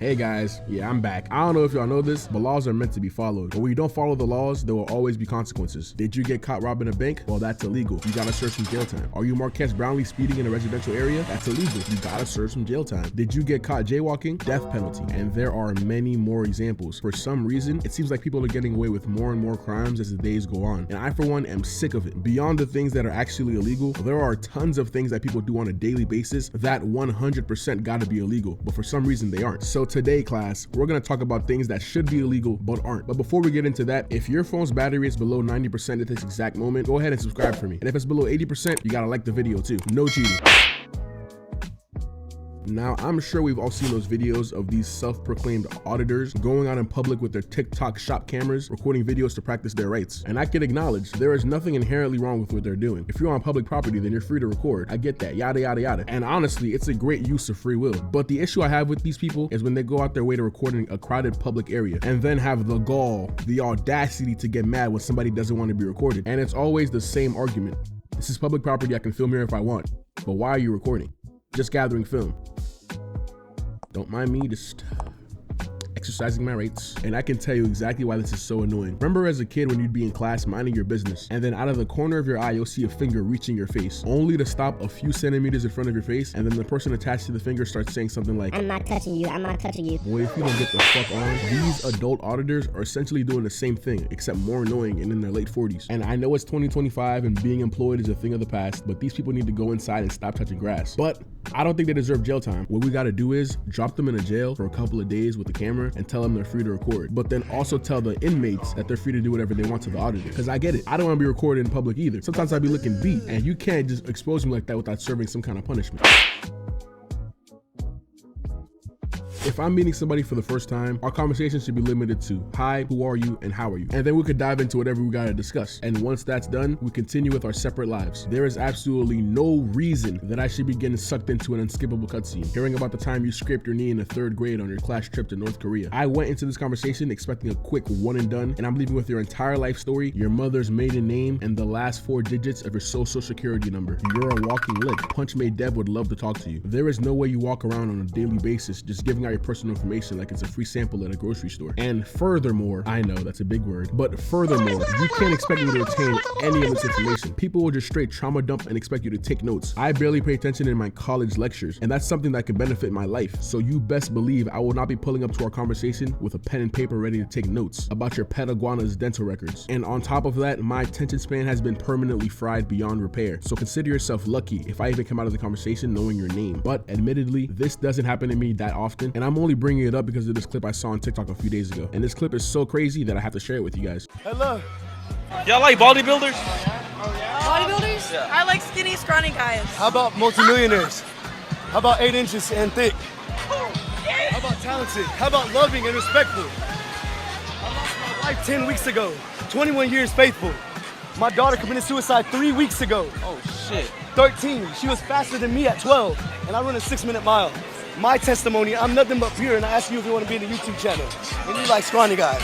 Hey guys, yeah, I'm back. I don't know if y'all know this, but laws are meant to be followed. But when you don't follow the laws, there will always be consequences. Did you get caught robbing a bank? Well, that's illegal. You gotta serve some jail time. Are you Marquez Brownlee speeding in a residential area? That's illegal. You gotta serve some jail time. Did you get caught jaywalking? Death penalty. And there are many more examples. For some reason, it seems like people are getting away with more and more crimes as the days go on. And I, for one, am sick of it. Beyond the things that are actually illegal, there are tons of things that people do on a daily basis that 100% gotta be illegal. But for some reason, they aren't. So today, class, we're gonna talk about things that should be illegal but aren't. But before we get into that, if your phone's battery is below 90% at this exact moment, go ahead and subscribe for me. And if it's below 80%, you gotta like the video too. No cheating. Now, I'm sure we've all seen those videos of these self-proclaimed auditors going out in public with their TikTok shop cameras, recording videos to practice their rights. And I can acknowledge there is nothing inherently wrong with what they're doing. If you're on public property, then you're free to record. I get that, yada, yada, yada. And honestly, it's a great use of free will. But the issue I have with these people is when they go out their way to record in a crowded public area and then have the gall, the audacity to get mad when somebody doesn't want to be recorded. And it's always the same argument. This is public property, I can film here if I want. But why are you recording? Just gathering film. Don't mind me, just exercising my rights. And I can tell you exactly why this is so annoying. Remember as a kid when you'd be in class minding your business, and then out of the corner of your eye, you'll see a finger reaching your face, only to stop a few centimeters in front of your face, and then the person attached to the finger starts saying something like, "I'm not touching you, I'm not touching you." Boy, if you don't get the fuck on, these adult auditors are essentially doing the same thing, except more annoying and in their late 40s. And I know it's 2025 and being employed is a thing of the past, but these people need to go inside and stop touching grass. But I don't think they deserve jail time. What we gotta do is drop them in a jail for a couple of days with a camera and tell them they're free to record. But then also tell the inmates that they're free to do whatever they want to the auditor. Because I get it. I don't want to be recorded in public either. Sometimes I'd be looking beat, and you can't just expose me like that without serving some kind of punishment. If I'm meeting somebody for the first time, our conversation should be limited to, hi, who are you, and how are you? And then we could dive into whatever we gotta discuss. And once that's done, we continue with our separate lives. There is absolutely no reason that I should be getting sucked into an unskippable cutscene, hearing about the time you scraped your knee in the 3rd grade on your class trip to North Korea. I went into this conversation expecting a quick one and done, and I'm leaving with your entire life story, your mother's maiden name, and the last 4 digits of your social security number. You're a walking lick. Punchmade Dev would love to talk to you. There is no way you walk around on a daily basis just giving out your personal information like it's a free sample at a grocery store. And furthermore, I know that's a big word, but furthermore, you can't expect me to retain any of this information. People will just straight trauma dump and expect you to take notes. I barely pay attention in my college lectures, and that's something that can benefit my life. So you best believe I will not be pulling up to our conversation with a pen and paper ready to take notes about your pet iguana's dental records. And on top of that, my attention span has been permanently fried beyond repair. So consider yourself lucky if I even come out of the conversation knowing your name. But admittedly, this doesn't happen to me that often, and I'm only bringing it up because of this clip I saw on TikTok a few days ago. And this clip is so crazy that I have to share it with you guys. Hello. Y'all like bodybuilders? Bodybuilders? Yeah. I like skinny, scrawny guys. How about multimillionaires? How about 8 inches and thick? How about talented? How about loving and respectful? I lost my wife 10 weeks ago. 21 years faithful. My daughter committed suicide 3 weeks ago. Oh shit. 13. She was faster than me at 12, and I run a 6-minute mile. My testimony, I'm nothing but pure, and I ask you if you want to be in the YouTube channel. And you like scrawny guys.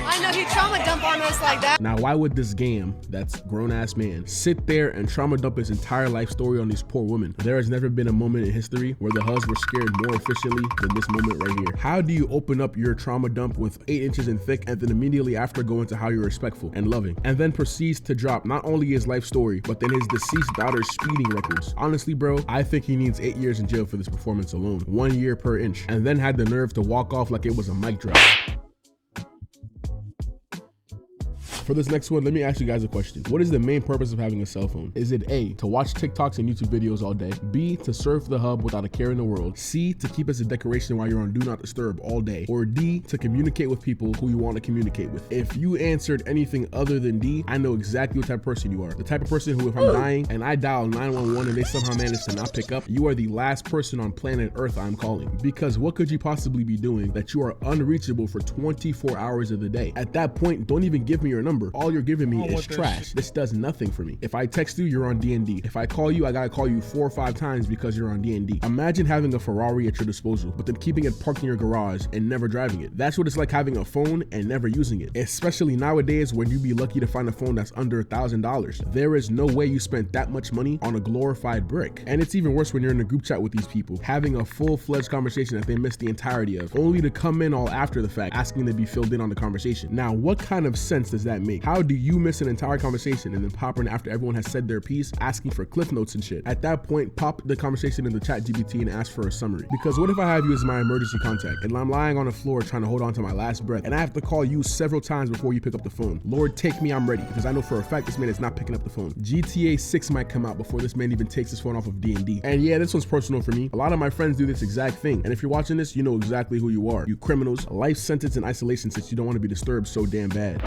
I know he trauma dump on us like that. Now, why would this game, that's grown-ass man, sit there and trauma dump his entire life story on these poor women? There has never been a moment in history where the huss were scared more efficiently than this moment right here. How do you open up your trauma dump with 8 inches in thick and then immediately after go into how you're respectful and loving, and then proceeds to drop not only his life story, but then his deceased daughter's speeding records? Honestly, bro, I think he needs 8 years in jail for this performance alone. 1 year per inch. And then had the nerve to walk off like it was a mic drop. For this next one, let me ask you guys a question. What is the main purpose of having a cell phone? Is it A, to watch TikToks and YouTube videos all day? B, to surf the hub without a care in the world? C, to keep as a decoration while you're on Do Not Disturb all day? Or D, to communicate with people who you want to communicate with? If you answered anything other than D, I know exactly what type of person you are. The type of person who, if I'm dying and I dial 911 and they somehow manage to not pick up, you are the last person on planet Earth I'm calling. Because what could you possibly be doing that you are unreachable for 24 hours of the day? At that point, don't even give me your number. number. All you're giving me I don't is want that trash. shit. This does nothing for me. If I text you, you're on D&D. If I call you, I gotta call you 4 or 5 times because you're on D&D. Imagine having a Ferrari at your disposal, but then keeping it parked in your garage and never driving it. That's what it's like having a phone and never using it. Especially nowadays when you'd be lucky to find a phone that's under $1,000. There is no way you spent that much money on a glorified brick. And it's even worse when you're in a group chat with these people, having a full-fledged conversation that they missed the entirety of, only to come in all after the fact, asking to be filled in on the conversation. Now, what kind of sense does that make? How do you miss an entire conversation and then pop in after everyone has said their piece, asking for cliff notes and shit? At that point, pop the conversation in the chat GPT and ask for a summary. Because what if I have you as my emergency contact and I'm lying on the floor trying to hold on to my last breath and I have to call you several times before you pick up the phone? Lord, take me, I'm ready, because I know for a fact this man is not picking up the phone. GTA 6 might come out before this man even takes his phone off of D&D. And yeah, this one's personal for me. A lot of my friends do this exact thing. And if you're watching this, you know exactly who you are. You criminals, life sentence in isolation since you don't want to be disturbed so damn bad.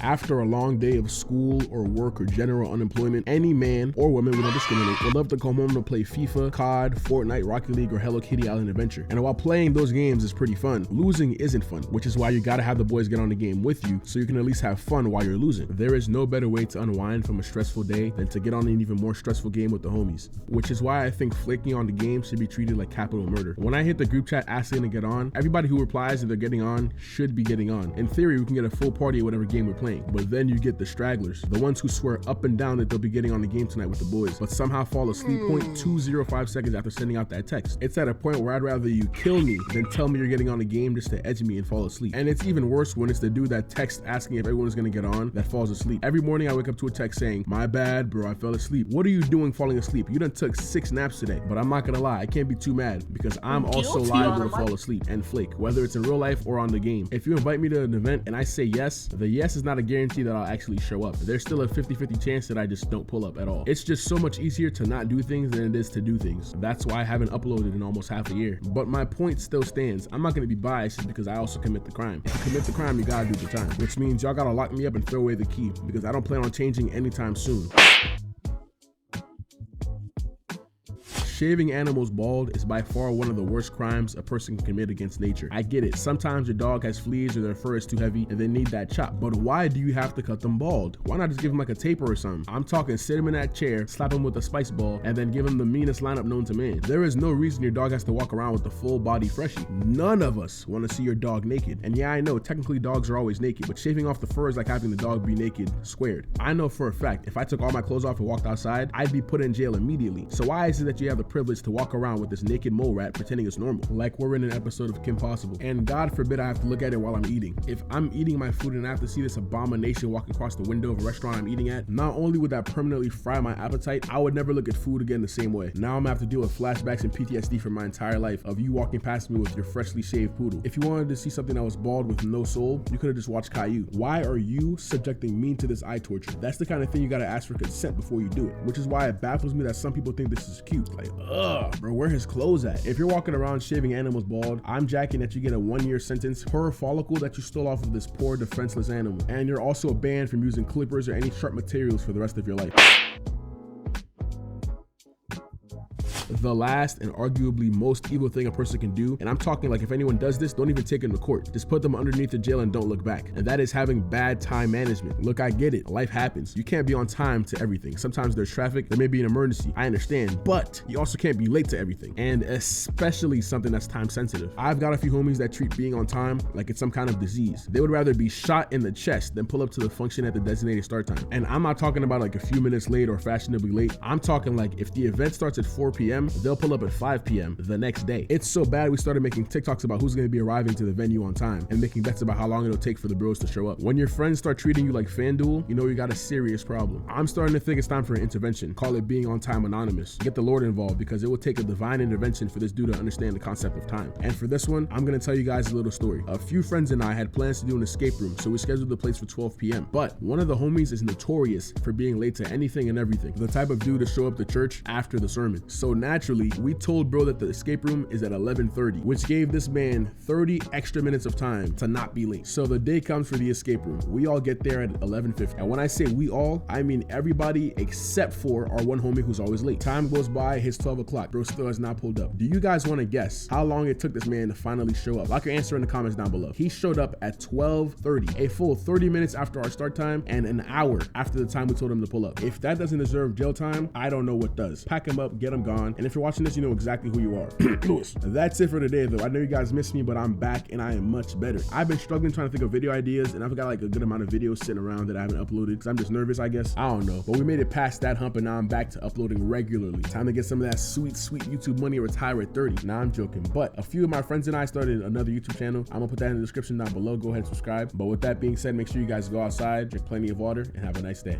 After a long day of school or work or general unemployment, any man or woman, we don't discriminate, would love to come home to play FIFA, COD, Fortnite, Rocket League, or Hello Kitty Island Adventure. And while playing those games is pretty fun, losing isn't fun, which is why you gotta have the boys get on the game with you so you can at least have fun while you're losing. There is no better way to unwind from a stressful day than to get on an even more stressful game with the homies, which is why I think flaking on the game should be treated like capital murder. When I hit the group chat asking to get on, everybody who replies that they're getting on should be getting on. In theory, we can get a full party at whatever game we're playing. But then you get the stragglers, the ones who swear up and down that they'll be getting on the game tonight with the boys, but somehow fall asleep 0.205 seconds after sending out that text. It's at a point where I'd rather you kill me than tell me you're getting on the game just to edge me and fall asleep. And it's even worse when it's the dude that texts asking if everyone is gonna get on that falls asleep. Every morning I wake up to a text saying, "My bad, bro, I fell asleep." What are you doing falling asleep? You done took 6 naps today. But I'm not gonna lie, I can't be too mad because I'm also liable to fall asleep and flake, whether it's in real life or on the game. If you invite me to an event and I say yes, the yes is not a guarantee that I'll actually show up. There's still a 50-50 chance that I just don't pull up at all. It's just so much easier to not do things than it is to do things. That's why I haven't uploaded in almost half a year. But my point still stands. I'm not gonna be biased because I also commit the crime. If you commit the crime, you gotta do the time, which means y'all gotta lock me up and throw away the key because I don't plan on changing anytime soon. Shaving animals bald is by far one of the worst crimes a person can commit against nature. I get it. Sometimes your dog has fleas or their fur is too heavy and they need that chop. But why do you have to cut them bald? Why not just give them like a taper or something? I'm talking sit him in that chair, slap him with a spice ball, and then give him the meanest lineup known to man. There is no reason your dog has to walk around with the full body freshie. None of us want to see your dog naked. And yeah, I know technically dogs are always naked, but shaving off the fur is like having the dog be naked squared. I know for a fact if I took all my clothes off and walked outside, I'd be put in jail immediately. So why is it that you have the privilege to walk around with this naked mole rat pretending it's normal, like we're in an episode of Kim Possible? And God forbid I have to look at it while I'm eating. If I'm eating my food and I have to see this abomination walk across the window of a restaurant I'm eating at, not only would that permanently fry my appetite, I would never look at food again the same way. Now I'm gonna have to deal with flashbacks and PTSD for my entire life of you walking past me with your freshly shaved poodle. If you wanted to see something that was bald with no soul, you could have just watched Caillou. Why are you subjecting me to this eye torture? That's the kind of thing you gotta ask for consent before you do it, which is why it baffles me that some people think this is cute. Like, ugh, bro, where his clothes at? If you're walking around shaving animals bald, I'm jacking that you get a 1-year sentence per follicle that you stole off of this poor defenseless animal. And you're also banned from using clippers or any sharp materials for the rest of your life. The last and arguably most evil thing a person can do, and I'm talking like if anyone does this, don't even take them to court. Just put them underneath the jail and don't look back. And that is having bad time management. Look, I get it. Life happens. You can't be on time to everything. Sometimes there's traffic. There may be an emergency. I understand. But you also can't be late to everything. And especially something that's time sensitive. I've got a few homies that treat being on time like it's some kind of disease. They would rather be shot in the chest than pull up to the function at the designated start time. And I'm not talking about like a few minutes late or fashionably late. I'm talking like if the event starts at 4 p.m., they'll pull up at 5 p.m. the next day. It's so bad we started making TikToks about who's going to be arriving to the venue on time and making bets about how long it'll take for the bros to show up. When your friends start treating you like FanDuel, you know you got a serious problem. I'm starting to think it's time for an intervention. Call it being on time anonymous. Get the Lord involved because it will take a divine intervention for this dude to understand the concept of time. And for this one, I'm going to tell you guys a little story. A few friends and I had plans to do an escape room, so we scheduled the place for 12 p.m. But one of the homies is notorious for being late to anything and everything. The type of dude to show up to church after the sermon. So now naturally, we told bro that the escape room is at 11:30, which gave this man 30 extra minutes of time to not be late. So the day comes for the escape room. We all get there at 11:50. And when I say we all, I mean everybody except for our one homie who's always late. Time goes by, hits 12 o'clock. Bro still has not pulled up. Do you guys want to guess how long it took this man to finally show up? Like your answer in the comments down below. He showed up at 12:30, a full 30 minutes after our start time and an hour after the time we told him to pull up. If that doesn't deserve jail time, I don't know what does. Pack him up, get him gone. And if you're watching this, you know exactly who you are. Lewis. That's it for today though. I know you guys missed me, but I'm back and I am much better. I've been struggling trying to think of video ideas, and I've got like a good amount of videos sitting around that I haven't uploaded because I'm just nervous, I guess. I don't know. But we made it past that hump and now I'm back to uploading regularly. Time to get some of that sweet YouTube money or retire at 30. Nah, I'm joking. But a few of my friends and I started another YouTube channel. I'm gonna put that in the description down below. Go ahead and subscribe. But with that being said, make sure you guys go outside, drink plenty of water, and have a nice day.